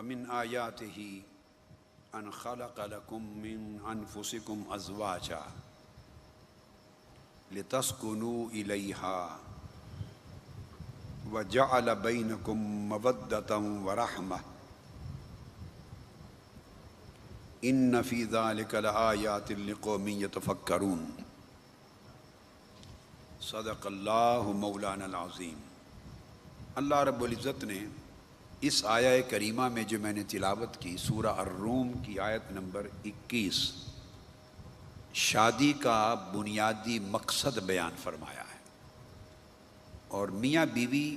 ومن آیاتہ ان خلق لکم من انفسکم ازواجا لتسکنوا الیہا وجعل بینکم مودۃ ورحمۃ ان فی ذلک لآیات لقوم یتفکرون۔ صدق اللہ مولانا العظیم۔ اللہ رب العزت نے اس آیہ کریمہ میں جو میں نے تلاوت کی، سورہ الروم کی آیت نمبر 21، شادی کا بنیادی مقصد بیان فرمایا ہے اور میاں بیوی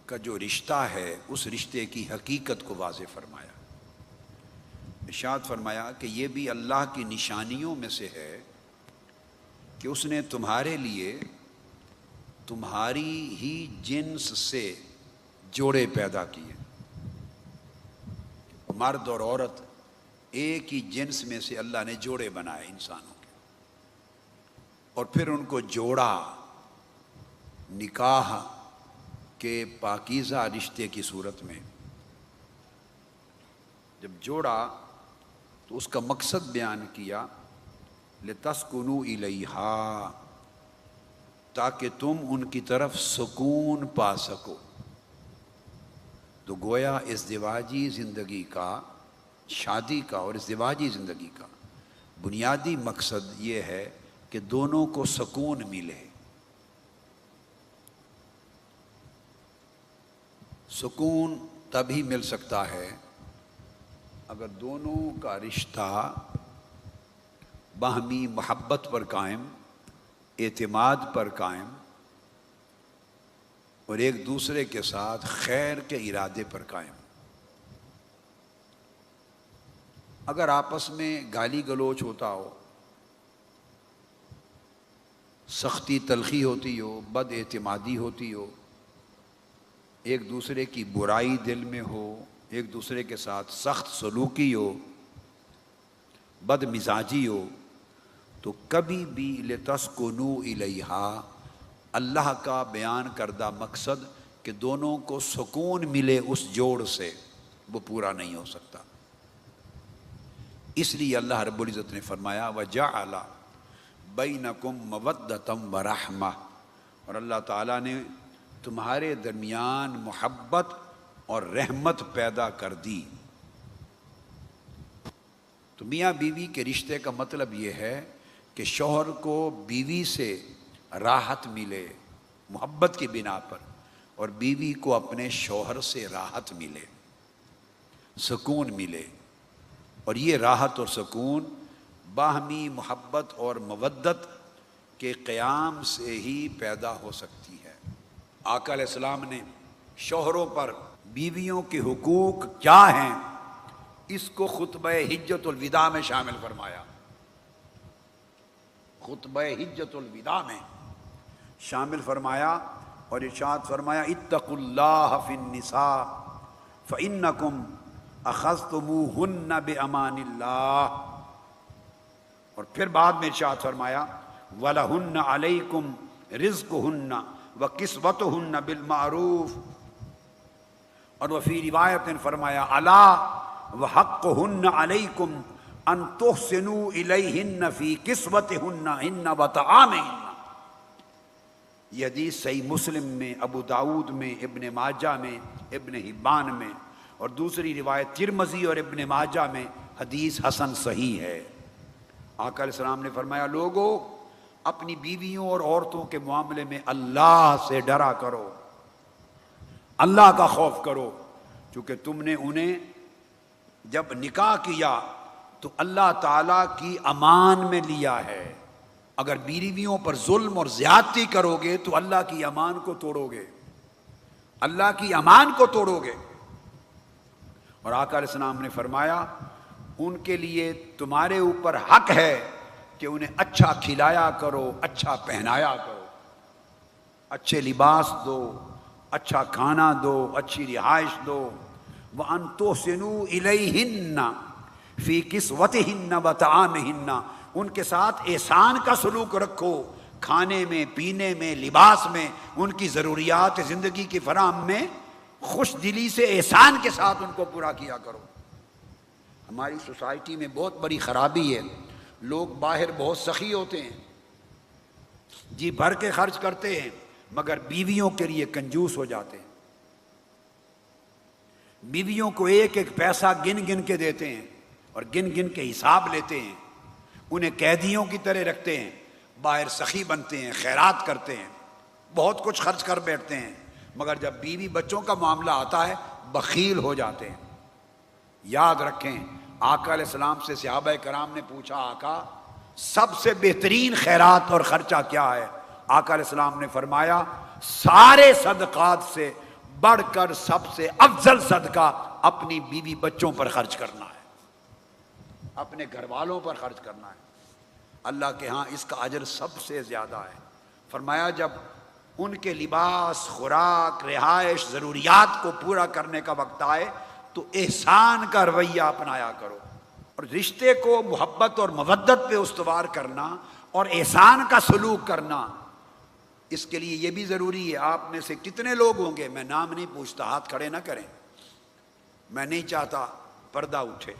کا جو رشتہ ہے اس رشتے کی حقیقت کو واضح فرمایا۔ ارشاد فرمایا کہ یہ بھی اللہ کی نشانیوں میں سے ہے کہ اس نے تمہارے لیے تمہاری ہی جنس سے جوڑے پیدا کیے۔ مرد اور عورت ایک ہی جنس میں سے اللہ نے جوڑے بنائے انسانوں کے، اور پھر ان کو جوڑا نکاح کے پاکیزہ رشتے کی صورت میں۔ جب جوڑا تو اس کا مقصد بیان کیا، لِتَسْكُنُوا إِلَيْهَا، تاکہ تم ان کی طرف سکون پا سکو۔ تو گویا ازدواجی زندگی کا، شادی کا اور ازدواجی زندگی کا بنیادی مقصد یہ ہے کہ دونوں کو سکون ملے۔ سکون تبھی مل سکتا ہے اگر دونوں کا رشتہ باہمی محبت پر قائم، اعتماد پر قائم اور ایک دوسرے کے ساتھ خیر کے ارادے پر قائم۔ اگر آپس میں گالی گلوچ ہوتا ہو، سختی تلخی ہوتی ہو، بد اعتمادی ہوتی ہو، ایک دوسرے کی برائی دل میں ہو، ایک دوسرے کے ساتھ سخت سلوکی ہو، بد مزاجی ہو، تو کبھی بھی لِتَسْكُنُوا إِلَيْهَا، اللہ کا بیان کردہ مقصد کہ دونوں کو سکون ملے اس جوڑ سے، وہ پورا نہیں ہو سکتا۔ اس لیے اللہ رب العزت نے فرمایا وَجَعَلَ بَيْنَكُمْ مَوَدَّةً وَرَحْمَةً، اور اللہ تعالیٰ نے تمہارے درمیان محبت اور رحمت پیدا کر دی۔ تو میاں بیوی کے رشتے کا مطلب یہ ہے کہ شوہر کو بیوی سے راحت ملے محبت کی بنا پر، اور بیوی کو اپنے شوہر سے راحت ملے، سکون ملے، اور یہ راحت اور سکون باہمی محبت اور مودت کے قیام سے ہی پیدا ہو سکتی ہے۔ آقا علیہ السلام نے شوہروں پر بیویوں کے حقوق کیا ہیں اس کو خطبہ حجۃ الوداع میں شامل فرمایا۔ خطبہ حجۃ الوداع میں شامل فرمایا اور ارشاد فرمایا اتقوا اللہ فی النساء فإنکم اخذتموہن بأمان اللہ، اور پھر بعد میں ارشاد فرمایا وَلَهُنَّ عَلَيْكُمْ رِزْقُهُنَّ وَكِسْوَتُهُنَّ بِالْمَعْرُوفِ، اور وہ فی روایت فرمایا الا وحقهن علیکم ان تحسنوا الیہن فی کسوتہن وطعامہن۔ یہ حدیث صحیح مسلم میں، ابو داود میں، ابن ماجہ میں، ابن حبان میں، اور دوسری روایت ترمذی اور ابن ماجہ میں حدیث حسن صحیح ہے۔ آقا علیہ السلام نے فرمایا لوگو اپنی بیویوں اور عورتوں کے معاملے میں اللہ سے ڈرا کرو، اللہ کا خوف کرو، چونکہ تم نے انہیں جب نکاح کیا تو اللہ تعالیٰ کی امان میں لیا ہے۔ اگر بیویوں پر ظلم اور زیادتی کرو گے تو اللہ کی امان کو توڑو گے، اللہ کی امان کو توڑو گے۔ اور آقا علیہ السلام نے فرمایا ان کے لیے تمہارے اوپر حق ہے کہ انہیں اچھا کھلایا کرو، اچھا پہنایا کرو، اچھے لباس دو، اچھا کھانا دو، اچھی رہائش دو۔ وَأَن تُحْسِنُوا إِلَيْهِنَّ فِي كِسْوَتِهِنَّ وَطَعَامِهِنَّ، ان کے ساتھ احسان کا سلوک رکھو، کھانے میں، پینے میں، لباس میں، ان کی ضروریات زندگی کی فراہم میں خوش دلی سے احسان کے ساتھ ان کو پورا کیا کرو۔ ہماری سوسائٹی میں بہت بڑی خرابی ہے، لوگ باہر بہت سخی ہوتے ہیں، جی بھر کے خرچ کرتے ہیں، مگر بیویوں کے لیے کنجوس ہو جاتے ہیں، بیویوں کو ایک ایک پیسہ گن گن کے دیتے ہیں اور گن گن کے حساب لیتے ہیں، انہیں قیدیوں کی طرح رکھتے ہیں، باہر سخی بنتے ہیں، خیرات کرتے ہیں، بہت کچھ خرچ کر بیٹھتے ہیں، مگر جب بیوی بچوں کا معاملہ آتا ہے بخیل ہو جاتے ہیں۔ یاد رکھیں، آقا علیہ السلام سے صحابہ کرام نے پوچھا، آقا سب سے بہترین خیرات اور خرچہ کیا ہے؟ آقا علیہ السلام نے فرمایا، سارے صدقات سے بڑھ کر سب سے افضل صدقہ اپنی بیوی بچوں پر خرچ کرنا ہے، اپنے گھر والوں پر خرچ کرنا ہے، اللہ کے ہاں اس کا اجر سب سے زیادہ ہے۔ فرمایا جب ان کے لباس، خوراک، رہائش، ضروریات کو پورا کرنے کا وقت آئے تو احسان کا رویہ اپنایا کرو، اور رشتے کو محبت اور مودت پہ استوار کرنا اور احسان کا سلوک کرنا، اس کے لیے یہ بھی ضروری ہے۔ آپ میں سے کتنے لوگ ہوں گے، میں نام نہیں پوچھتا، ہاتھ کھڑے نہ کریں، میں نہیں چاہتا پردہ اٹھے،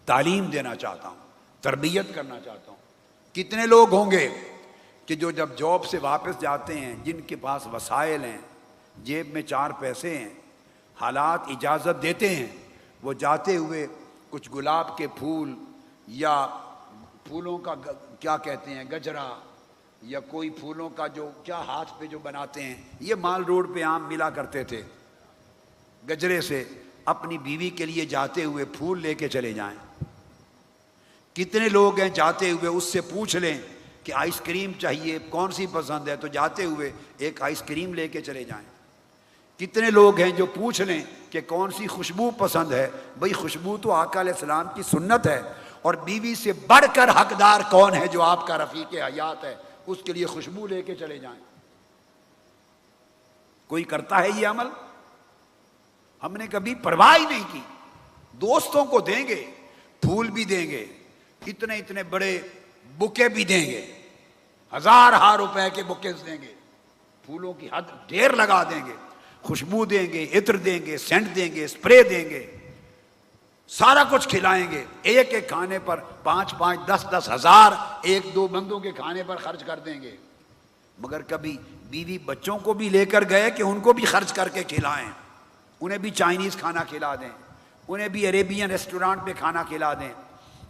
تعلیم دینا چاہتا ہوں، تربیت کرنا چاہتا ہوں۔ کتنے لوگ ہوں گے کہ جو جب جاب سے واپس جاتے ہیں، جن کے پاس وسائل ہیں، جیب میں 4 پیسے ہیں، حالات اجازت دیتے ہیں، وہ جاتے ہوئے کچھ گلاب کے پھول یا پھولوں کا کیا کہتے ہیں گجرا، یا کوئی پھولوں کا جو کیا ہاتھ پہ جو بناتے ہیں، یہ مال روڈ پہ عام ملا کرتے تھے، گجرے سے اپنی بیوی کے لیے جاتے ہوئے پھول لے کے چلے جائیں۔ کتنے لوگ ہیں جاتے ہوئے اس سے پوچھ لیں کہ آئس کریم چاہیے، کون سی پسند ہے، تو جاتے ہوئے ایک آئس کریم لے کے چلے جائیں۔ کتنے لوگ ہیں جو پوچھ لیں کہ کون سی خوشبو پسند ہے، بھئی خوشبو تو آقا علیہ السلام کی سنت ہے، اور بیوی سے بڑھ کر حقدار کون ہے جو آپ کا رفیق حیات ہے، اس کے لیے خوشبو لے کے چلے جائیں۔ کوئی کرتا ہے یہ عمل؟ ہم نے کبھی پرواہ ہی نہیں کی۔ دوستوں کو دیں گے، پھول بھی دیں گے، اتنے اتنے بڑے بکے بھی دیں گے، 1000 روپے کے بکیز دیں گے، پھولوں کی حد ڈھیر لگا دیں گے، خوشبو دیں گے، عطر دیں گے، سینٹ دیں گے، اسپرے دیں گے، سارا کچھ کھلائیں گے، ایک ایک کھانے پر 5-5 10-10 ہزار ایک دو بندوں کے کھانے پر خرچ کر دیں گے، مگر کبھی بیوی بچوں کو بھی لے کر گئے کہ ان کو بھی خرچ کر کے کھلائیں، انہیں بھی چائنیز کھانا کھلا دیں، انہیں بھی عربین ریسٹورانٹ پہ کھانا کھلا دیں،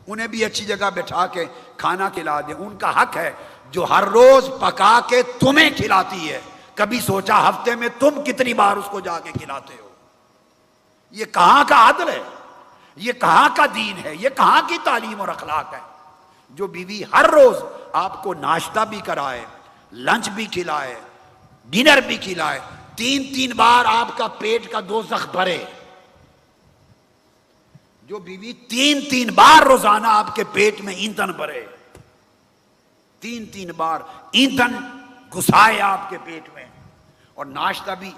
انہیں بھی اچھی جگہ بٹھا کے کھانا کھلا دیں۔ ان کا حق ہے جو ہر روز پکا کے تمہیں کھلاتی ہے، کبھی سوچا ہفتے میں تم کتنی بار اس کو جا کے کھلاتے ہو؟ یہ کہاں کا عدل ہے؟ یہ کہاں کا دین ہے؟ یہ کہاں کی تعلیم اور اخلاق ہے؟ جو بیوی ہر روز آپ کو ناشتہ بھی کرائے، لنچ بھی کھلائے، ڈنر بھی کھلائے، 3 بار آپ کا پیٹ کا دوزخ بھرے، جو بیوی 3 بار روزانہ آپ کے پیٹ میں ایندھن بھرے، 3 بار ایندھن گھسائے آپ کے پیٹ میں، اور ناشتہ بھی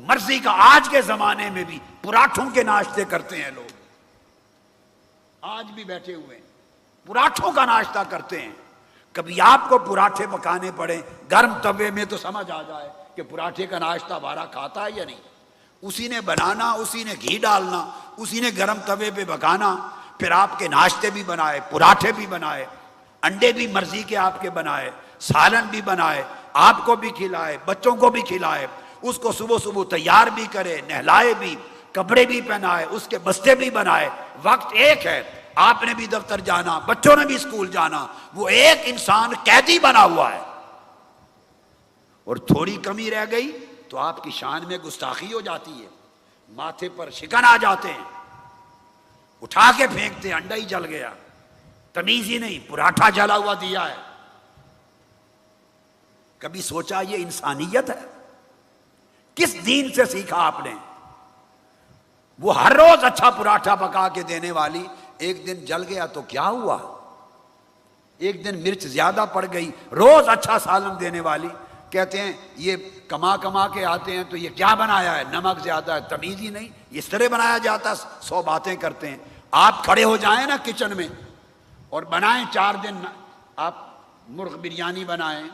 مرضی کا۔ آج کے زمانے میں بھی پراٹھوں کے ناشتے کرتے ہیں لوگ، آج بھی بیٹھے ہوئے ہیں پراٹھوں کا ناشتہ کرتے ہیں۔ کبھی آپ کو پراٹھے پکانے پڑے گرم توے میں تو سمجھ آ جائے کہ پراٹھے کا ناشتہ ہمارا کھاتا ہے یا نہیں، اسی نے بنانا، اسی نے گھی ڈالنا، اسی نے گرم توے پہ پکانا، پھر آپ کے ناشتے بھی بنائے، پراٹھے بھی بنائے، انڈے بھی مرضی کے آپ کے بنائے، سالن بھی بنائے، آپ کو بھی کھلائے، بچوں کو بھی کھلائے، اس کو صبح تیار بھی کرے، نہلائے بھی، کپڑے بھی پہنائے، اس کے بستے بھی بنائے۔ وقت ایک ہے، آپ نے بھی دفتر جانا، بچوں نے بھی اسکول جانا، وہ ایک انسان قیدی بنا ہوا ہے، اور تھوڑی کمی رہ گئی تو آپ کی شان میں گستاخی ہو جاتی ہے، ماتھے پر شکن آ جاتے ہیں، اٹھا کے پھینکتے ہیں، انڈا ہی جل گیا، تمیز ہی نہیں، پراٹھا جلا ہوا دیا ہے۔ کبھی سوچا یہ انسانیت ہے؟ کس دین سے سیکھا آپ نے؟ وہ ہر روز اچھا پراٹھا پکا کے دینے والی ایک دن جل گیا تو کیا ہوا؟ ایک دن مرچ زیادہ پڑ گئی، روز اچھا سالن دینے والی کہتے ہیں یہ کما کے آتے ہیں تو یہ کیا بنایا ہے، نمک زیادہ ہے، تمیز ہی نہیں، اس طرح بنایا جاتا، 100 باتیں کرتے ہیں۔ آپ کھڑے ہو جائیں نا کچن میں اور بنائیں، 4 دن آپ مرغ بریانی بنائیں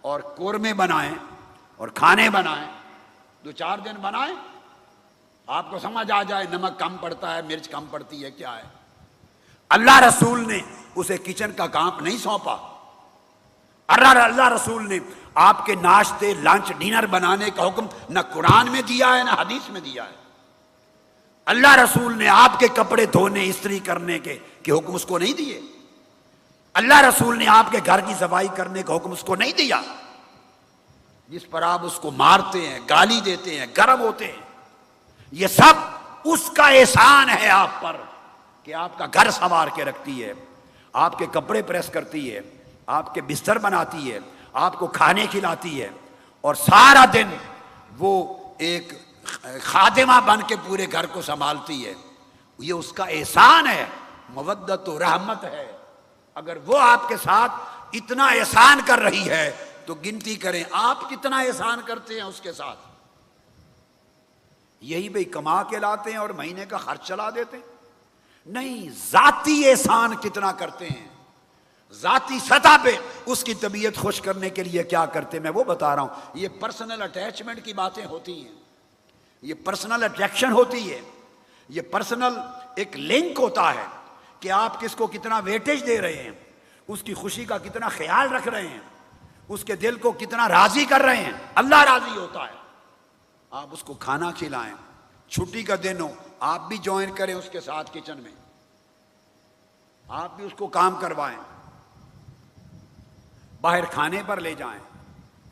اور قورمے بنائیں اور کھانے بنائیں، 2-4 دن بنائیں، آپ کو سمجھ آ جائے نمک کم پڑتا ہے، مرچ کم پڑتی ہے، کیا ہے۔ اللہ رسول نے اسے کچن کا کام نہیں سونپا، اللہ رسول نے آپ کے ناشتے لنچ ڈنر بنانے کا حکم نہ قرآن میں دیا ہے نہ حدیث میں دیا ہے۔ اللہ رسول نے آپ کے کپڑے دھونے استری کرنے کے حکم اس کو نہیں دیے۔ اللہ رسول نے آپ کے گھر کی صفائی کرنے کا حکم اس کو نہیں دیا۔ جس پر آپ اس کو مارتے ہیں، گالی دیتے ہیں، گرم ہوتے ہیں، یہ سب اس کا احسان ہے آپ پر کہ آپ کا گھر سنوار کے رکھتی ہے، آپ کے کپڑے پریس کرتی ہے، آپ کے بستر بناتی ہے، آپ کو کھانے کھلاتی ہے، اور سارا دن وہ ایک خادمہ بن کے پورے گھر کو سنبھالتی ہے۔ یہ اس کا احسان ہے، مودت و رحمت ہے۔ اگر وہ آپ کے ساتھ اتنا احسان کر رہی ہے تو گنتی کریں آپ کتنا احسان کرتے ہیں اس کے ساتھ۔ یہی بھئی کما کے لاتے ہیں اور مہینے کا خرچ چلا دیتے ہیں؟ نہیں، ذاتی احسان کتنا کرتے ہیں، ذاتی سطح پہ اس کی طبیعت خوش کرنے کے لیے کیا کرتے ہیں، میں وہ بتا رہا ہوں۔ یہ پرسنل اٹیچمنٹ کی باتیں ہوتی ہیں، یہ پرسنل اٹریکشن ہوتی ہے، یہ پرسنل ایک لنک ہوتا ہے کہ آپ کس کو کتنا ویٹیج دے رہے ہیں، اس کی خوشی کا کتنا خیال رکھ رہے ہیں، اس کے دل کو کتنا راضی کر رہے ہیں۔ اللہ راضی ہوتا ہے، آپ اس کو کھانا کھلائیں، چھٹی کا دن ہو آپ بھی جوائن کریں اس کے ساتھ کچن میں، آپ بھی اس کو کام کروائیں، باہر کھانے پر لے جائیں،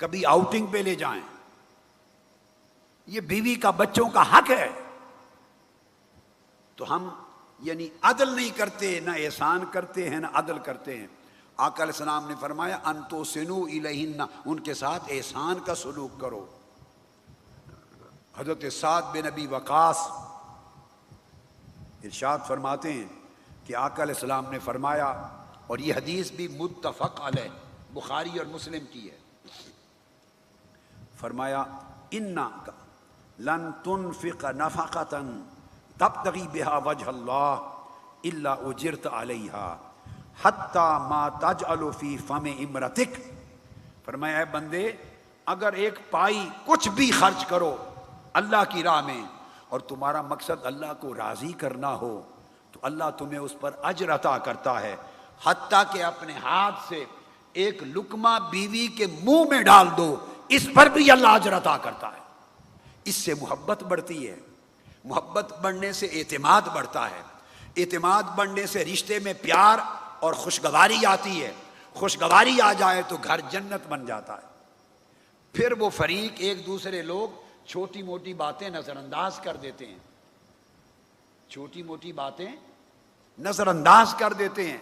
کبھی آؤٹنگ پہ لے جائیں۔ یہ بیوی کا بچوں کا حق ہے۔ تو ہم یعنی عدل نہیں کرتے، نہ احسان کرتے ہیں نہ عدل کرتے ہیں۔ آقا علیہ السلام نے فرمایا انتو سنو الیہن، ان کے ساتھ احسان کا سلوک کرو۔ حضرت سعد بن ابی وقاص ارشاد فرماتے ہیں کہ آقا علیہ السلام نے فرمایا، اور یہ حدیث بھی متفق علیہ بخاری اور مسلم کی ہے، فرمایا انک لن تنفق نفقۃ تبتغی بہا وجہ اللہ الا اجرت علیہا حتی ما تجعل فی فم امرتک۔ فرمایا اے بندے، اگر ایک پائی کچھ بھی خرچ کرو اللہ کی راہ میں اور تمہارا مقصد اللہ کو راضی کرنا ہو تو اللہ تمہیں اس پر اجر عطا کرتا ہے، حتیٰ کہ اپنے ہاتھ سے ایک لقمہ بیوی کے منہ میں ڈال دو، اس پر بھی اللہ اجر عطا کرتا ہے۔ اس سے محبت بڑھتی ہے، محبت بڑھنے سے اعتماد بڑھتا ہے، اعتماد بڑھنے سے رشتے میں پیار اور خوشگواری آتی ہے، خوشگواری آ جائے تو گھر جنت بن جاتا ہے۔ پھر وہ فریق ایک دوسرے لوگ چھوٹی موٹی باتیں نظر انداز کر دیتے ہیں، چھوٹی موٹی باتیں نظر انداز کر دیتے ہیں۔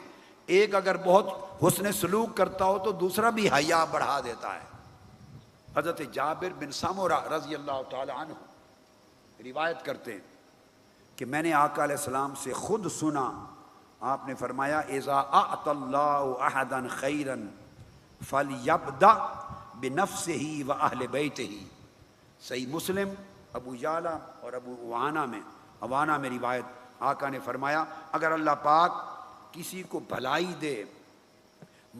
ایک اگر بہت حسن سلوک کرتا ہو تو دوسرا بھی حیا بڑھا دیتا ہے۔ حضرت جابر بن سمرہ رضی اللہ تعالی عنہ روایت کرتے ہیں کہ میں نے آقا علیہ السلام سے خود سنا، آپ نے فرمایا اذا اعطى اللہ احدا خیرا فلیبدأ بنفسہ واہل بیتہ۔ صحیح مسلم، ابو یعلا اور ابو عوانہ میں روایت، آقا نے فرمایا اگر اللہ پاک کسی کو بھلائی دے،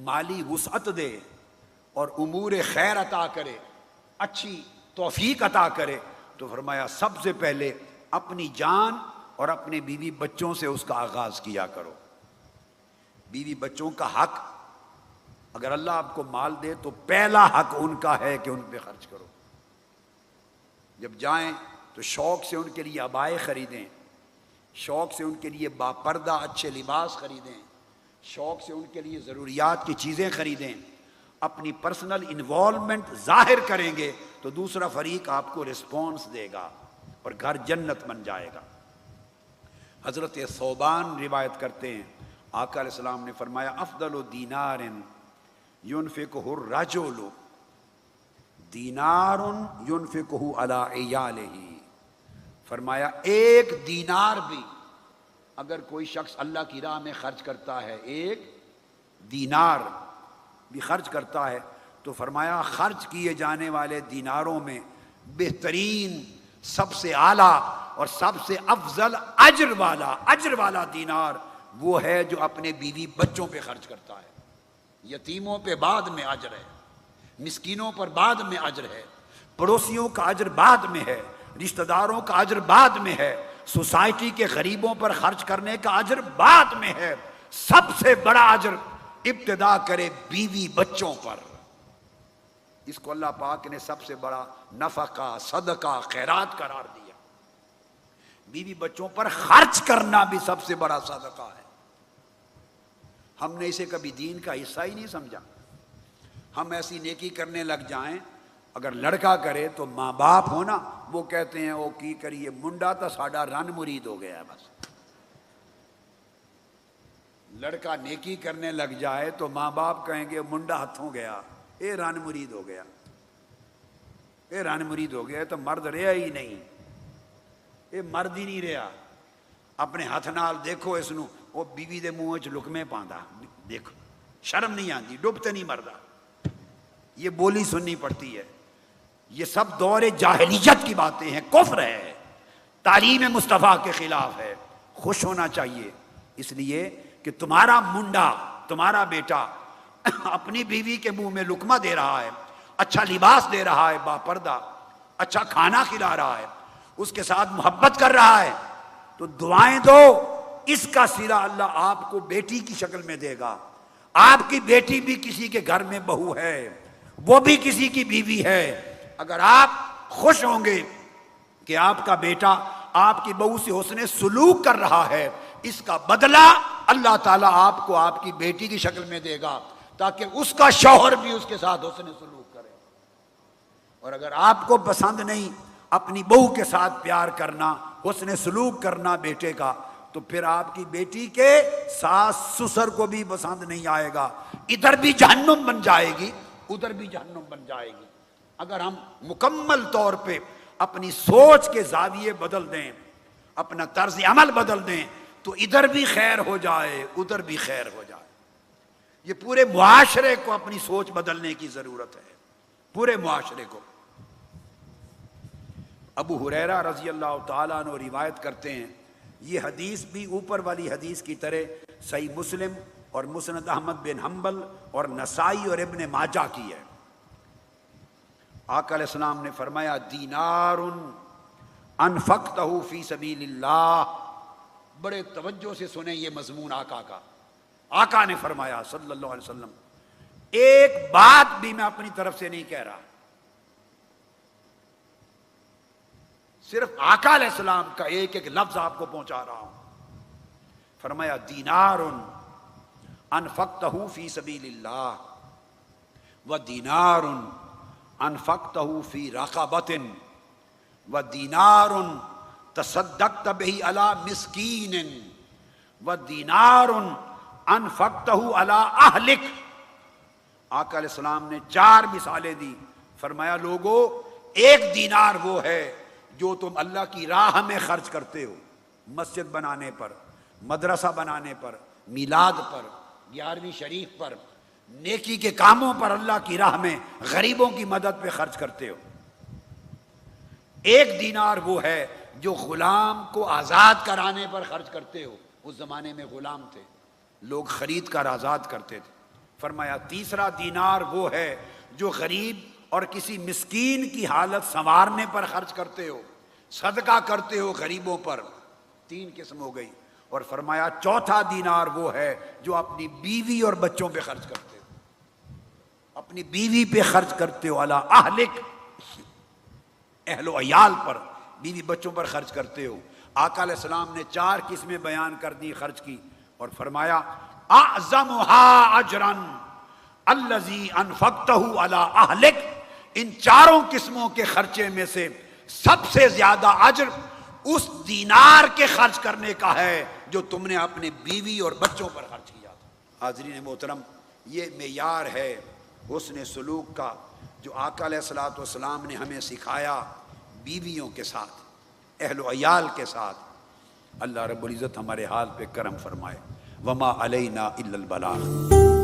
مالی وسعت دے اور امور خیر عطا کرے، اچھی توفیق عطا کرے، تو فرمایا سب سے پہلے اپنی جان اور اپنے بیوی بچوں سے اس کا آغاز کیا کرو۔ بیوی بچوں کا حق، اگر اللہ آپ کو مال دے تو پہلا حق ان کا ہے کہ ان پہ خرچ کرو۔ جب جائیں تو شوق سے ان کے لیے عبائے خریدیں، شوق سے ان کے لیے باپردہ اچھے لباس خریدیں، شوق سے ان کے لیے ضروریات کی چیزیں خریدیں۔ اپنی پرسنل انوالومنٹ ظاہر کریں گے تو دوسرا فریق آپ کو رسپانس دے گا اور گھر جنت بن جائے گا۔ حضرت ثوبان روایت کرتے ہیں آقا علیہ السلام نے فرمایا افضل دینار ينفقہ الرجل دینار ينفقہ علی عیالہ۔ فرمایا ایک دینار بھی اگر کوئی شخص اللہ کی راہ میں خرچ کرتا ہے، ایک دینار بھی خرچ کرتا ہے، تو فرمایا خرچ کیے جانے والے دیناروں میں بہترین، سب سے اعلیٰ اور سب سے افضل اجر والا دینار وہ ہے جو اپنے بیوی بچوں پہ خرچ کرتا ہے۔ یتیموں پہ بعد میں اجر ہے، مسکینوں پر بعد میں اجر ہے، پڑوسیوں کا اجر بعد میں ہے، رشتہ داروں کا اجر بعد میں ہے، سوسائٹی کے غریبوں پر خرچ کرنے کا اجر بعد میں ہے۔ سب سے بڑا اجر ابتدا کرے بیوی بچوں پر، اس کو اللہ پاک نے سب سے بڑا نفقہ، صدقہ، خیرات قرار دیا۔ بیوی بچوں پر خرچ کرنا بھی سب سے بڑا صدقہ ہے۔ ہم نے اسے کبھی دین کا حصہ ہی نہیں سمجھا۔ ہم ایسی نیکی کرنے لگ جائیں، اگر لڑکا کرے تو ماں باپ ہونا وہ کہتے ہیں او کی کریے منڈا تو ساڈا رن مرید ہو گیا بس۔ لڑکا نیکی کرنے لگ جائے تو ماں باپ کہیں گے منڈا ہتھوں گیا، اے رن مرید ہو گیا، اے رن مرید ہو گیا، تو مرد رہا ہی نہیں، اے مرد ہی نہیں رہا۔ اپنے ہاتھ نال دیکھو اس نو، وہ بیوی دے منہ وچ لقمے پاندا، دیکھو شرم نہیں آندی، ڈبتے نہیں مردا۔ یہ بولی سننی پڑتی ہے۔ یہ سب دور جاہلیت کی باتیں ہیں، کفر ہے، تعلیم مصطفیٰ کے خلاف ہے۔ خوش ہونا چاہیے اس لیے کہ تمہارا منڈا، تمہارا بیٹا اپنی بیوی کے منہ میں لقمہ دے رہا ہے، اچھا لباس دے رہا ہے با پردہ، اچھا کھانا کھلا رہا ہے، اس کے ساتھ محبت کر رہا ہے، تو دعائیں دو، اس کا صلہ اللہ آپ کو بیٹی کی شکل میں دے گا۔ آپ کی بیٹی بھی کسی کے گھر میں بہو ہے، وہ بھی کسی کی بیوی ہے۔ اگر آپ خوش ہوں گے کہ آپ کا بیٹا آپ کی بہو سے حسن سلوک کر رہا ہے، اس کا بدلہ اللہ تعالیٰ آپ کو آپ کی بیٹی کی شکل میں دے گا، تاکہ اس کا شوہر بھی اس کے ساتھ حسن سلوک کرے۔ اور اگر آپ کو پسند نہیں اپنی بہو کے ساتھ پیار کرنا، حسن سلوک کرنا بیٹے کا، تو پھر آپ کی بیٹی کے ساس سسر کو بھی پسند نہیں آئے گا، ادھر بھی جہنم بن جائے گی، ادھر بھی جہنم بن جائے گی۔ اگر ہم مکمل طور پہ اپنی سوچ کے زاویے بدل دیں، اپنا طرز عمل بدل دیں، تو ادھر بھی خیر ہو جائے، ادھر بھی خیر ہو جائے۔ یہ پورے معاشرے کو اپنی سوچ بدلنے کی ضرورت ہے، پورے معاشرے کو۔ ابو ہریرہ رضی اللہ تعالیٰ عنہ روایت کرتے ہیں، یہ حدیث بھی اوپر والی حدیث کی طرح صحیح مسلم اور مسند احمد بن حنبل اور نسائی اور ابن ماجہ کی ہے۔ آقا علیہ السلام نے فرمایا دینار انفقتہ فی سبیل اللہ۔ بڑے توجہ سے سنیں یہ مضمون آقا کا۔ آقا نے فرمایا صلی اللہ علیہ وسلم، ایک بات بھی میں اپنی طرف سے نہیں کہہ رہا، صرف آقا علیہ السلام کا ایک ایک لفظ آپ کو پہنچا رہا ہوں۔ فرمایا دینار انفقتہ فی سبیل اللہ ودینار انفقتہ فی رقبۃ ودینار تصدقت بہ علی مسکین ودینار انفقتہ علی اہلک۔ آقا علیہ السلام نے 4 مثالیں دی۔ فرمایا لوگو، ایک دینار وہ ہے جو تم اللہ کی راہ میں خرچ کرتے ہو، مسجد بنانے پر، مدرسہ بنانے پر، میلاد پر، 11ویں شریف پر، نیکی کے کاموں پر اللہ کی راہ میں غریبوں کی مدد پہ خرچ کرتے ہو۔ ایک دینار وہ ہے جو غلام کو آزاد کرانے پر خرچ کرتے ہو۔ اس زمانے میں غلام تھے، لوگ خرید کر آزاد کرتے تھے۔ فرمایا تیسرا دینار وہ ہے جو غریب اور کسی مسکین کی حالت سنوارنے پر خرچ کرتے ہو، صدقہ کرتے ہو غریبوں پر۔ 3 قسم ہو گئی۔ اور فرمایا چوتھا دینار وہ ہے جو اپنی بیوی اور بچوں پہ خرچ کرتے ہو، اپنی بیوی پہ خرچ کرتے ہو، علی اہلک، اہل و عیال پر، بیوی بچوں پر خرچ کرتے ہو۔ آقا علیہ السلام نے 4 قسمیں بیان کر دی خرچ کی، اور فرمایا اعظمها اجرا الذی انفقتہ علی اہلک۔ ان 4 قسموں کے خرچے میں سے سب سے زیادہ اجر اس دینار کے خرچ کرنے کا ہے جو تم نے اپنے بیوی اور بچوں پر خرچ کیا تھا۔ حاضرین محترم، یہ معیار ہے حسن سلوک کا جو آقا علیہ الصلوۃ والسلام نے ہمیں سکھایا بیویوں کے ساتھ، اہل و عیال کے ساتھ۔ اللہ رب العزت ہمارے حال پہ کرم فرمائے۔ وما علینا الا البلاغ۔